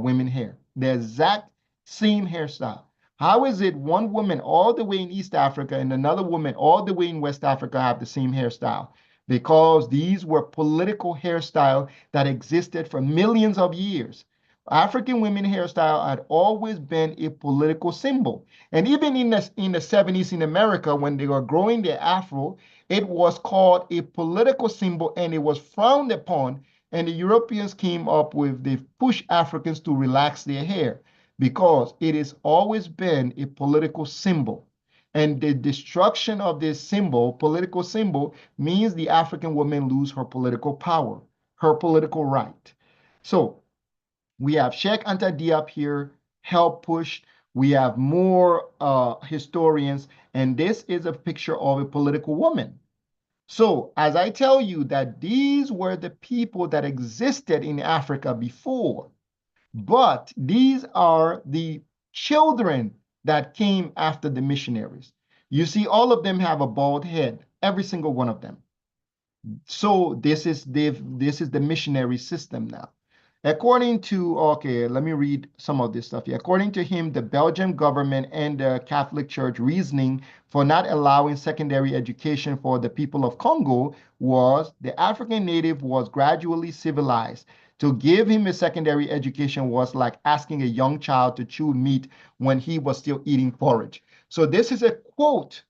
women hair. The exact same hairstyle. How is it one woman all the way in East Africa and another woman all the way in West Africa have the same hairstyle? Because these were political hairstyles that existed for millions of years. African women hairstyle had always been a political symbol. And even in the 70s in America, when they were growing their afro, it was called a political symbol and it was frowned upon. And the Europeans came up with, they pushed Africans to relax their hair because it has always been a political symbol. And the destruction of this symbol, political symbol, means the African woman lose her political power, her political right. So we have Sheikh Anta Diop here, help push. We have more historians, and this is a picture of a political woman. So, as I tell you that these were the people that existed in Africa before, but these are the children that came after the missionaries. You see, all of them have a bald head, every single one of them. So this is the missionary system now. According to, okay, let me read some of this stuff here. According to him, the Belgian government and the Catholic Church reasoning for not allowing secondary education for the people of Congo was the African native was gradually civilized. To give him a secondary education was like asking a young child to chew meat when he was still eating porridge. So this is a quote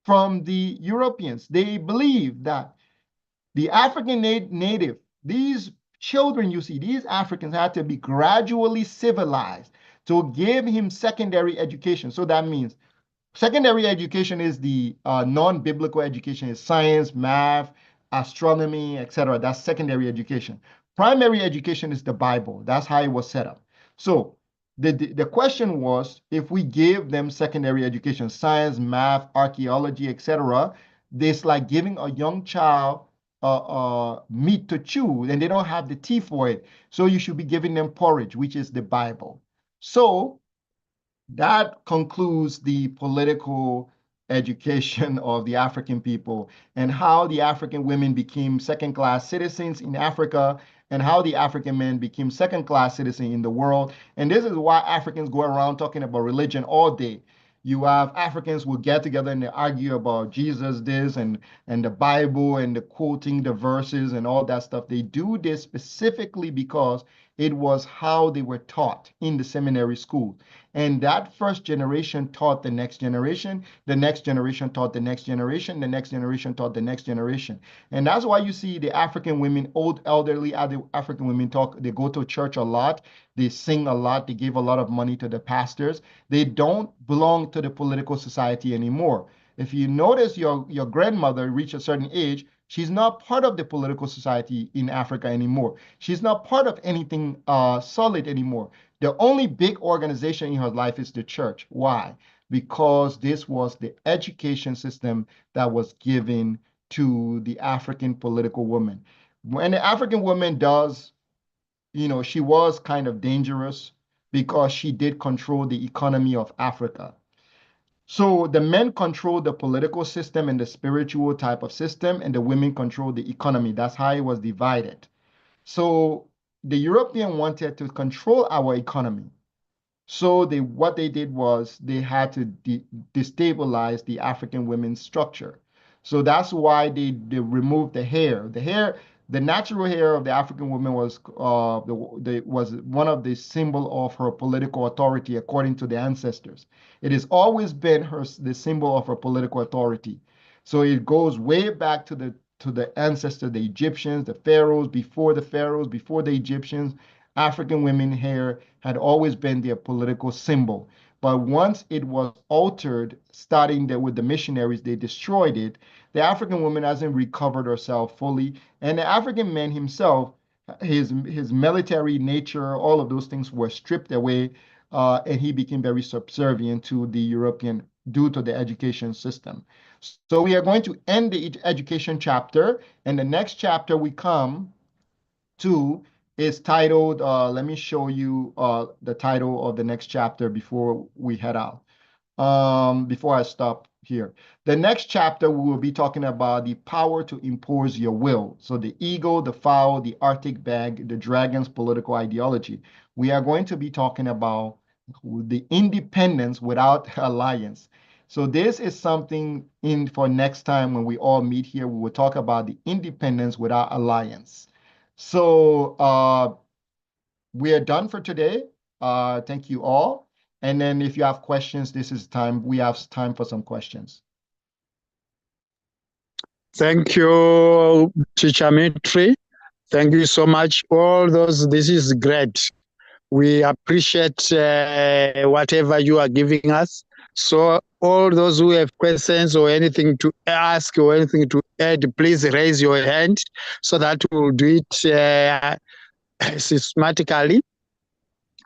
from the Europeans. They believe that the African native, these children you see, these Africans had to be gradually civilized to give him secondary education. So that means secondary education is the non-biblical education, is science, math, astronomy, etc. That's secondary education. Primary education is the Bible. That's how it was set up. So the question was, if we give them secondary education, science, math, archaeology, etc., this like giving a young child meat to chew, and they don't have the teeth for it. So you should be giving them porridge, which is the Bible. So that concludes the political education of the African people and how the African women became second-class citizens in Africa and how the African men became second-class citizens in the world. And this is why Africans go around talking about religion all day. You have Africans will get together and they argue about Jesus this and the Bible and the quoting the verses and all that stuff. They do this specifically because it was how they were taught in the seminary school. And that first generation taught the next generation taught the next generation, the next generation taught the next generation. And that's why you see the African women, old elderly African women talk, they go to church a lot, they sing a lot, they give a lot of money to the pastors. They don't belong to the political society anymore. If you notice your grandmother reach a certain age, she's not part of the political society in Africa anymore. She's not part of anything solid anymore. The only big organization in her life is the church. Why? Because this was the education system that was given to the African political woman. When the African woman does, she was kind of dangerous because she did control the economy of Africa. So the men control the political system and the spiritual type of system, and the women control the economy. That's how it was divided. So the European wanted to control our economy. So what they did was they had to destabilize the African women's structure. So that's why they removed the hair. The natural hair of the African woman was one of the symbol of her political authority according to the ancestors. It has always been the symbol of her political authority. So it goes way back to the ancestor, the Egyptians, the pharaohs, before the Egyptians. African women hair had always been their political symbol. But once it was altered, starting with the missionaries, they destroyed it. The African woman hasn't recovered herself fully. And the African man himself, his military nature, all of those things were stripped away. And he became very subservient to the European due to the education system. So we are going to end the education chapter. And the next chapter we come to is titled, let me show you the title of the next chapter before we head out, before I stop here. The next chapter, we will be talking about the power to impose your will. So the eagle, the fowl, the Arctic bag, the dragon's political ideology. We are going to be talking about the independence without alliance. So this is something for next time when we all meet here, we will talk about the independence without alliance. So we are done for today. Thank you all. And then if you have questions, this is time. We have time for some questions. Thank you, Teacher Mitri. Thank you so much. All those, this is great. We appreciate whatever you are giving us. So all those who have questions or anything to ask or anything to add, please raise your hand so that we'll do it systematically.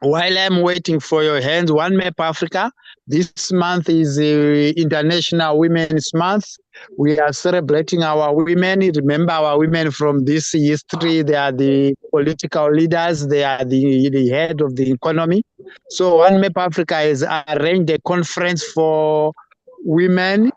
While I'm waiting for your hands, One Map Africa, this month is International Women's Month. We are celebrating our women. Remember our women from this history. They are the political leaders. They are the head of the economy. So One Map Africa has arranged a conference for women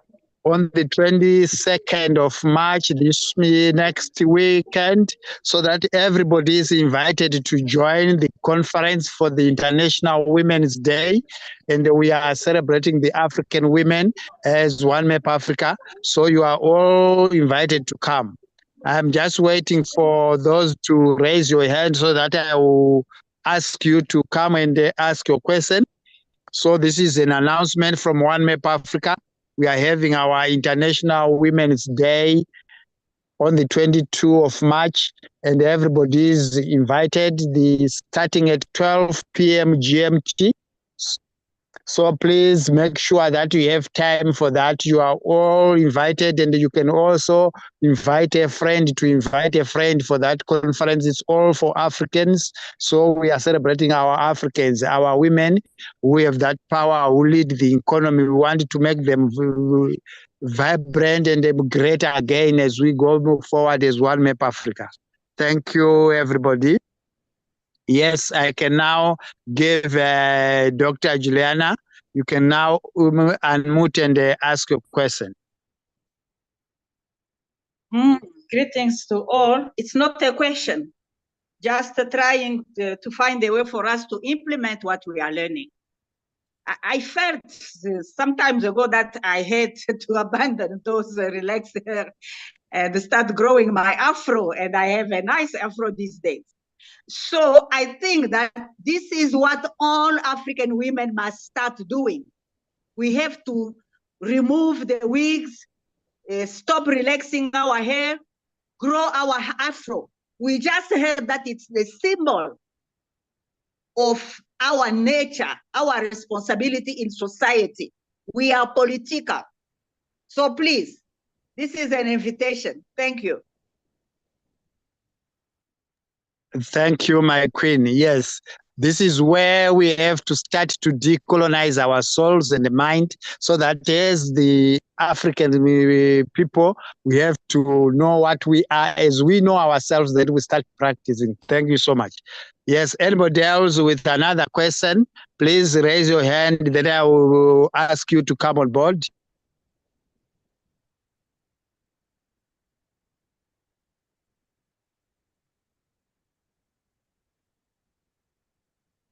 on the 22nd of March, this next weekend, so that everybody is invited to join the conference for the International Women's Day. And we are celebrating the African women as One Map Africa. So you are all invited to come. I'm just waiting for those to raise your hand so that I will ask you to come and ask your question. So this is an announcement from One Map Africa. We are having our International Women's Day on the 22nd of March, and everybody is invited. Starting at 12 p.m. GMT. So please make sure that you have time for that. You are all invited, and you can also invite a friend to invite a friend for that conference. It's all for Africans. So we are celebrating our Africans, our women who have that power, who lead the economy. We want to make them vibrant and greater again as we go forward as One Map Africa. Thank you, everybody. Yes, I can now give Dr. Juliana. You can now unmute and ask your question. Greetings to all. It's not a question, just trying to find a way for us to implement what we are learning. I felt some time ago that I had to abandon those relaxed hair and start growing my afro, and I have a nice afro these days. So I think that this is what all African women must start doing. We have to remove the wigs, stop relaxing our hair, grow our afro. We just heard that it's the symbol of our nature, our responsibility in society. We are political. So please, this is an invitation. Thank you. Thank you, my queen. Yes, this is where we have to start to decolonize our souls and the mind, so that as the African people, we have to know what we are. As we know ourselves, that we start practicing. Thank you so much. Yes, anybody else with another question, please raise your hand, then I will ask you to come on board.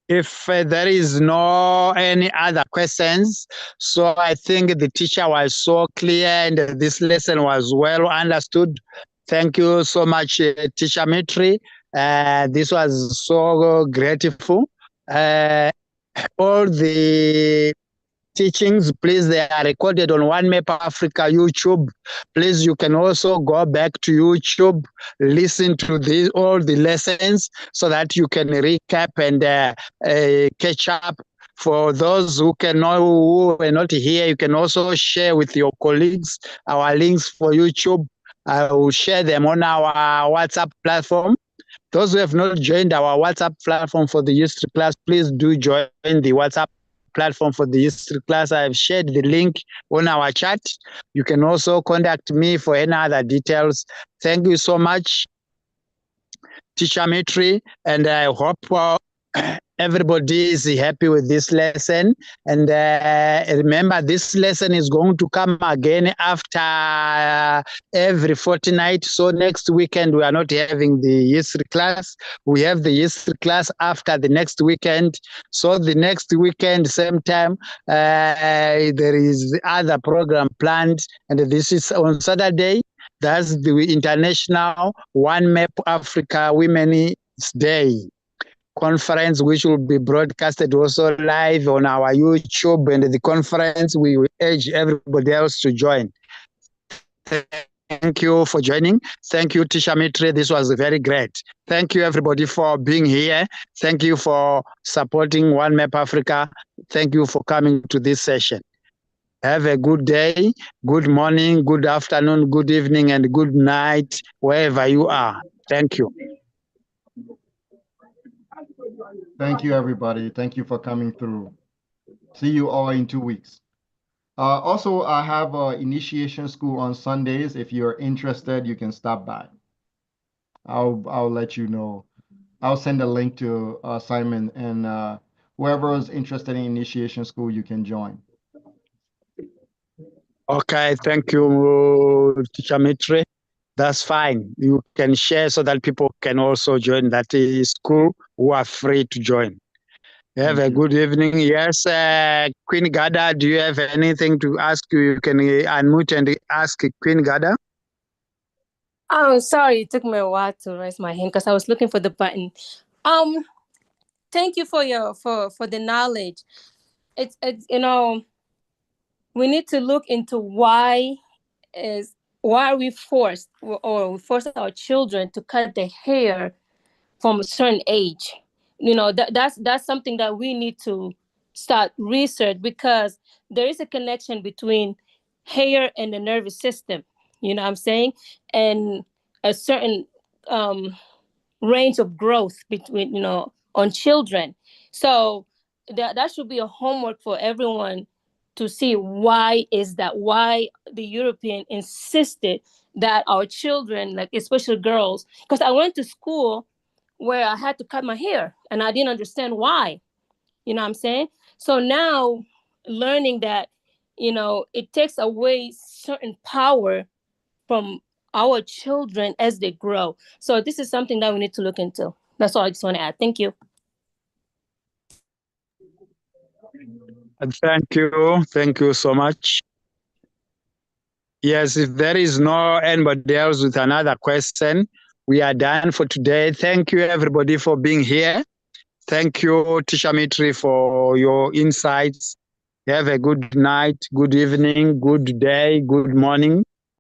If there is no any other questions, so I think the teacher was so clear and this lesson was well understood. Thank you so much, Teacher Mitri. This was so grateful. All the teachings, please, they are recorded on One Map Africa YouTube. Please, you can also go back to YouTube, listen to all the lessons so that you can recap and catch up. For those who are not here, you can also share with your colleagues our links for YouTube. I will share them on our WhatsApp platform. Those who have not joined our WhatsApp platform for the history class, please do join the WhatsApp platform for the history class. I have shared the link on our chat. You can also contact me for any other details. Thank you so much, Teacher Mitri, and I hope everybody is happy with this lesson. And remember, this lesson is going to come again after every fortnight. So next weekend, we are not having the history class. We have the history class after the next weekend. So the next weekend, same time, there is the other program planned. And this is on Saturday. That's the International One Map Africa Women's Day. conference, which will be broadcasted also live on our YouTube and the conference. We will urge everybody else to join. Thank you for joining. Thank you, Tisha Mitre. This was very great. Thank you, everybody, for being here. Thank you for supporting One Map Africa. Thank you for coming to this session. Have a good day, good morning, good afternoon, good evening, and good night, wherever you are. Thank you. Thank you, everybody. Thank you for coming through. See you all in 2 weeks. Also, I have initiation school on Sundays. If you're interested, you can stop by. I'll let you know. I'll send a link to Simon, and whoever is interested in initiation school, you can join. Okay, thank you, Teacher Mitre. That's fine. You can share so that people can also join that school who are free to join. Have a good evening. Yes, Queen Gada, do you have anything to ask? You can unmute and ask Queen Gada. Oh, sorry, it took me a while to raise my hand because I was looking for the button. Thank you for your for the knowledge. It's we need to look into why are we forced or we force our children to cut their hair from a certain age. That's something that we need to start research, because there is a connection between hair and the nervous system, you know what I'm saying, and a certain range of growth between on children. So that should be a homework for everyone to see why the European insisted that our children, like especially girls, because I went to school where I had to cut my hair and I didn't understand why, you know what I'm saying? So now learning that, it takes away certain power from our children as they grow. So this is something that we need to look into. That's all I just want to add. Thank you. Thank you. Thank you so much. Yes, if there is no anybody else with another question, we are done for today. Thank you, everybody, for being here. Thank you, Tisha Mitre, for your insights. Have a good night, good evening, good day, good morning.